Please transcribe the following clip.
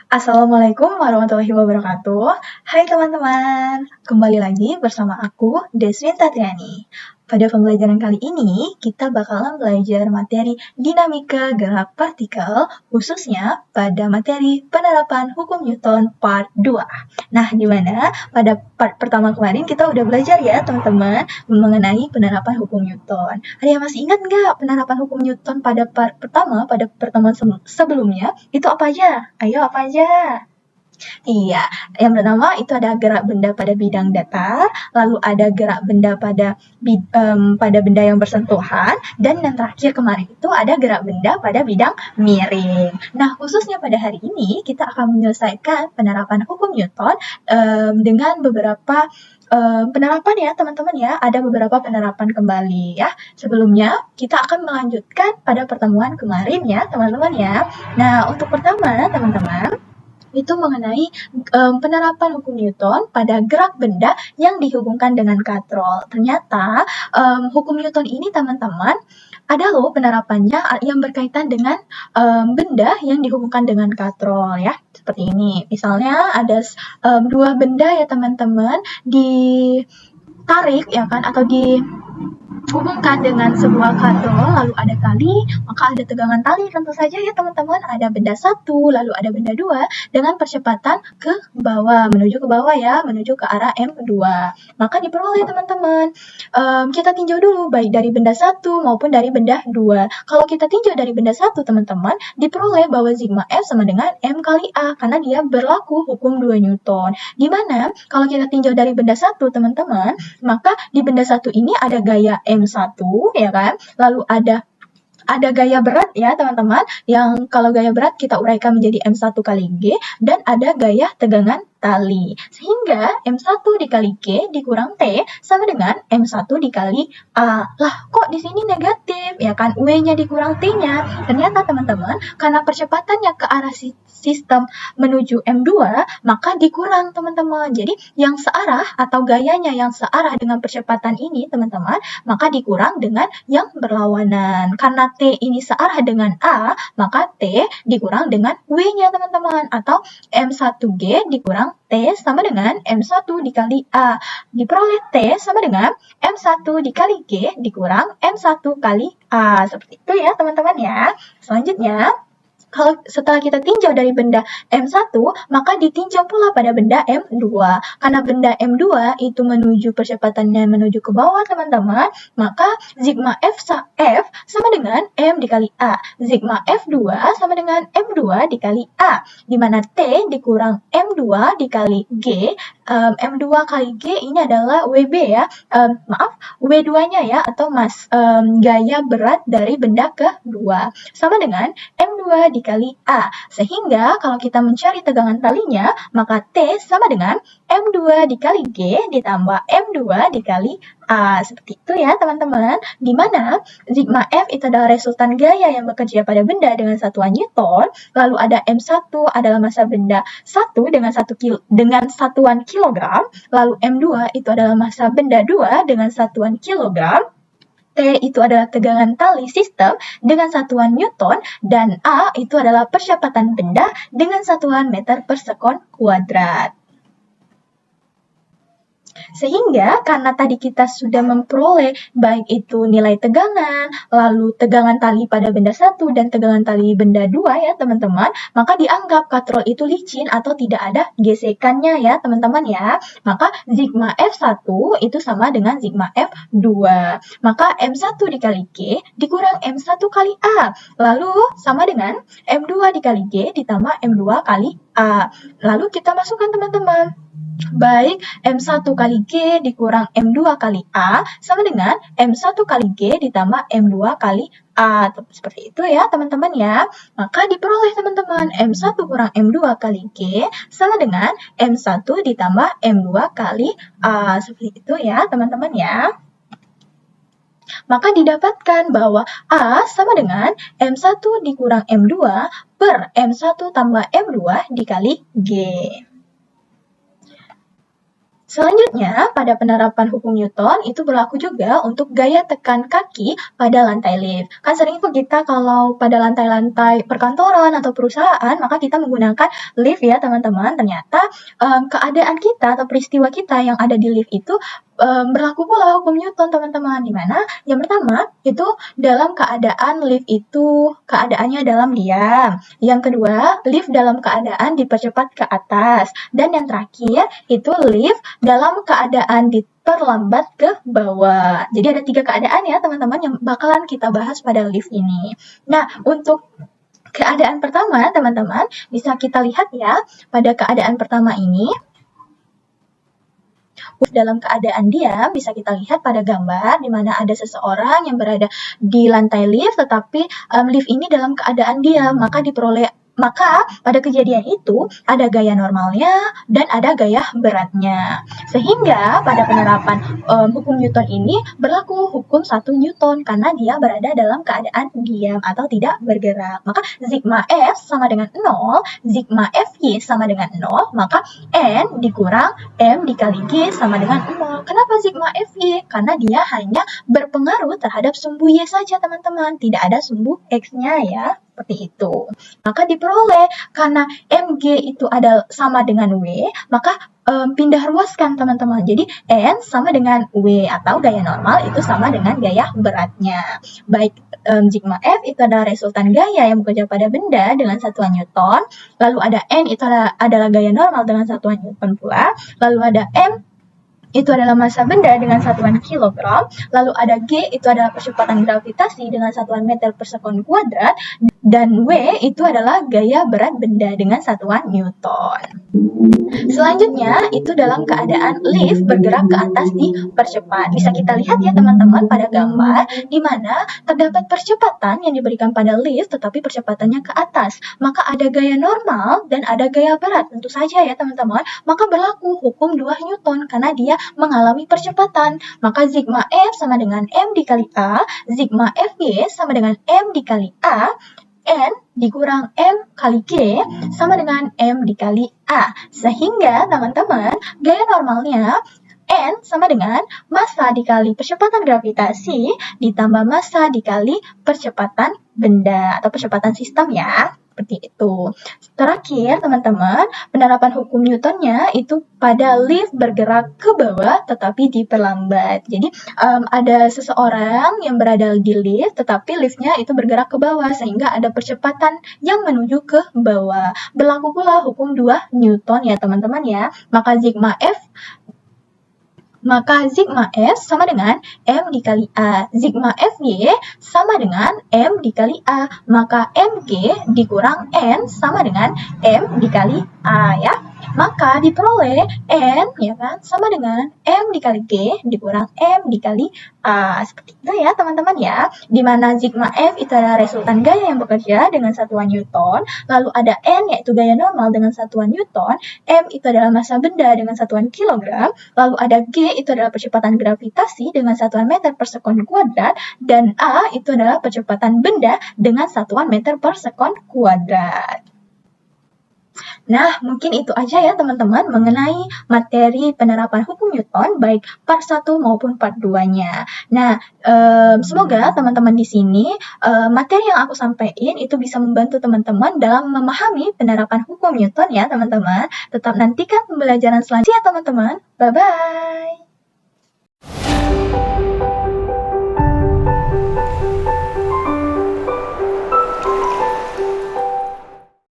Assalamualaikum warahmatullahi wabarakatuh. Hai teman-teman, kembali lagi bersama aku, Deswin Tatriani. Pada pembelajaran kali ini, kita bakalan belajar materi dinamika gerak partikel, khususnya pada materi penerapan hukum Newton part 2. Nah, gimana? Pada part pertama kemarin kita udah belajar ya teman-teman, mengenai penerapan hukum Newton. Ada yang masih ingat nggak penerapan hukum Newton pada part pertama, pada pertemuan sebelumnya? Itu apa aja? Ayo, apa aja? Iya, yang pertama itu ada gerak benda pada bidang datar, lalu ada gerak benda pada benda yang bersentuhan, dan yang terakhir kemarin itu ada gerak benda pada bidang miring. Nah, khususnya pada hari ini kita akan menyelesaikan penerapan hukum Newton dengan beberapa penerapan ya teman-teman ya, ada beberapa penerapan kembali ya. Sebelumnya kita akan melanjutkan pada pertemuan kemarin ya teman-teman ya. Nah, untuk pertama teman-teman, itu mengenai penerapan hukum Newton pada gerak benda yang dihubungkan dengan katrol. Ternyata hukum Newton ini teman-teman ada loh penerapannya yang berkaitan dengan benda yang dihubungkan dengan katrol ya. Seperti ini. Misalnya ada dua benda ya teman-teman ditarik ya kan atau dihubungkan dengan sebuah katrol, lalu ada tali, maka ada tegangan tali tentu saja ya teman-teman, ada benda satu, lalu ada benda dua, dengan percepatan ke bawah, menuju ke bawah ya, menuju ke arah M2. Maka diperoleh teman-teman, kita tinjau dulu baik dari benda satu maupun dari benda dua. Kalau kita tinjau dari benda satu teman-teman, diperoleh bahwa sigma F sama dengan M kali A, karena dia berlaku hukum 2 Newton. Dimana kalau kita tinjau dari benda satu teman-teman, maka di benda satu ini ada gaya M1 ya kan, lalu ada gaya berat ya teman-teman, yang kalau gaya berat kita uraikan menjadi M1 kali G, dan ada gaya tegangan tali. Sehingga M1 dikali G dikurang T sama dengan M1 dikali A. Lah, kok di sini negatif? Ya kan, W-nya dikurang T-nya. Ternyata teman-teman, karena percepatannya ke arah sistem menuju M2, maka dikurang teman-teman. Jadi, yang searah atau gayanya yang searah dengan percepatan ini teman-teman, maka dikurang dengan yang berlawanan. Karena T ini searah dengan A, maka T dikurang dengan W-nya teman-teman, atau M1G dikurang T sama dengan M1 dikali A. Diperoleh T sama dengan M1 dikali G dikurang M1 kali A. Seperti itu ya teman-teman ya. Selanjutnya, kalau setelah kita tinjau dari benda M1, maka ditinjau pula pada benda M2. Karena benda M2 itu percepatannya menuju ke bawah teman-teman, maka sigma F sama dengan M dikali A. Sigma F2 sama dengan M2 dikali A. Di mana T dikurang M2 dikali G. M2 kali G ini adalah WB ya. W2-nya ya, atau gaya berat dari benda kedua. Sama dengan M2 dikali A. Sehingga kalau kita mencari tegangan talinya, maka T sama dengan M2 dikali G ditambah M2 dikali A. Seperti itu ya teman-teman. Di mana sigma F itu adalah resultan gaya yang bekerja pada benda dengan satuan Newton, lalu ada M1 adalah massa benda 1 dengan satuan kilogram, lalu M2 itu adalah massa benda 2 dengan satuan kilogram, T itu adalah tegangan tali sistem dengan satuan Newton, dan A itu adalah percepatan benda dengan satuan meter per sekon kuadrat. Sehingga karena tadi kita sudah memperoleh baik itu nilai tegangan, lalu tegangan tali pada benda satu dan tegangan tali benda dua ya teman-teman, maka dianggap katrol itu licin atau tidak ada gesekannya ya teman-teman ya. Maka sigma F1 itu sama dengan sigma F2. Maka M1 dikali G dikurang M1 kali A. Lalu sama dengan M2 dikali G ditambah M2 kali A. Lalu kita masukkan teman-teman. Baik, M1 kali G dikurang M2 kali A sama dengan M1 kali G ditambah M2 kali A. Seperti itu ya teman-teman ya. Maka diperoleh teman-teman M1 kurang M2 kali G sama dengan M1 ditambah M2 kali A. Seperti itu ya teman-teman ya. Maka didapatkan bahwa A sama dengan M1 dikurang M2 per M1 tambah M2 dikali G. Selanjutnya, pada penerapan hukum Newton itu berlaku juga untuk gaya tekan kaki pada lantai lift. Kan sering tuh kita kalau pada lantai-lantai perkantoran atau perusahaan, maka kita menggunakan lift ya teman-teman. Ternyata keadaan kita atau peristiwa kita yang ada di lift itu berlaku pula hukum Newton teman-teman. Dimana yang pertama itu dalam keadaan lift itu keadaannya dalam diam. Yang kedua, lift dalam keadaan dipercepat ke atas. Dan yang terakhir itu lift dalam keadaan diperlambat ke bawah. Jadi ada 3 keadaan ya teman-teman yang bakalan kita bahas pada lift ini. Nah, untuk keadaan pertama teman-teman bisa kita lihat ya, pada keadaan pertama ini dalam keadaan diam bisa kita lihat pada gambar di mana ada seseorang yang berada di lantai lift tetapi lift ini dalam keadaan diam, maka pada kejadian itu ada gaya normalnya dan ada gaya beratnya. Sehingga pada penerapan hukum Newton ini berlaku hukum 1 Newton karena dia berada dalam keadaan diam atau tidak bergerak. Maka sigma F sama dengan 0, sigma Fy sama dengan 0, maka N dikurang M dikali G sama dengan 0. Kenapa sigma Fy? Karena dia hanya berpengaruh terhadap sumbu Y saja teman-teman, tidak ada sumbu X-nya ya. Seperti itu. Maka diperoleh karena Mg itu sama dengan W, maka pindah ruaskan teman-teman. Jadi N sama dengan W atau gaya normal itu sama dengan gaya beratnya. Baik sigma F itu adalah resultan gaya yang bekerja pada benda dengan satuan Newton. Lalu ada N itu adalah gaya normal dengan satuan Newton pula. Lalu ada M itu adalah massa benda dengan satuan kilogram, lalu ada G itu adalah percepatan gravitasi dengan satuan meter per sekon kuadrat, dan W itu adalah gaya berat benda dengan satuan Newton. Selanjutnya itu dalam keadaan lift bergerak ke atas dipercepat. Bisa kita lihat ya teman-teman pada gambar di mana terdapat percepatan yang diberikan pada lift tetapi percepatannya ke atas. Maka ada gaya normal dan ada gaya berat. Tentu saja ya teman-teman. Maka berlaku hukum 2 Newton karena dia mengalami percepatan. Maka sigma F sama dengan M dikali A, sigma Fy sama dengan M dikali A, N dikurang M kali G sama dengan M dikali A. Sehingga teman-teman gaya normalnya N sama dengan massa dikali percepatan gravitasi ditambah massa dikali percepatan benda atau percepatan sistem ya. Seperti itu. Terakhir teman-teman, penerapan hukum Newtonnya itu pada lift bergerak ke bawah tetapi diperlambat. Jadi ada seseorang yang berada di lift tetapi liftnya itu bergerak ke bawah sehingga ada percepatan yang menuju ke bawah. Berlaku pula hukum 2 Newton ya teman-teman ya. Maka sigma F sama dengan M dikali A. Sigma Fy sama dengan M dikali A. Maka Mg dikurang N sama dengan M dikali A ya. Maka diperoleh N ya kan sama dengan M dikali G dikurang M dikali A. Seperti itu ya teman-teman ya. Di mana sigma F itu adalah resultan gaya yang bekerja dengan satuan Newton. Lalu ada N yaitu gaya normal dengan satuan Newton. M itu adalah massa benda dengan satuan kilogram. Lalu ada G itu adalah percepatan gravitasi dengan satuan meter per sekon kuadrat. Dan A itu adalah percepatan benda dengan satuan meter per sekon kuadrat. Nah, mungkin itu aja ya teman-teman mengenai materi penerapan hukum Newton baik part 1 maupun part 2-nya. Nah, semoga teman-teman di sini materi yang aku sampaikan itu bisa membantu teman-teman dalam memahami penerapan hukum Newton ya teman-teman. Tetap nantikan pembelajaran selanjutnya teman-teman. Bye-bye.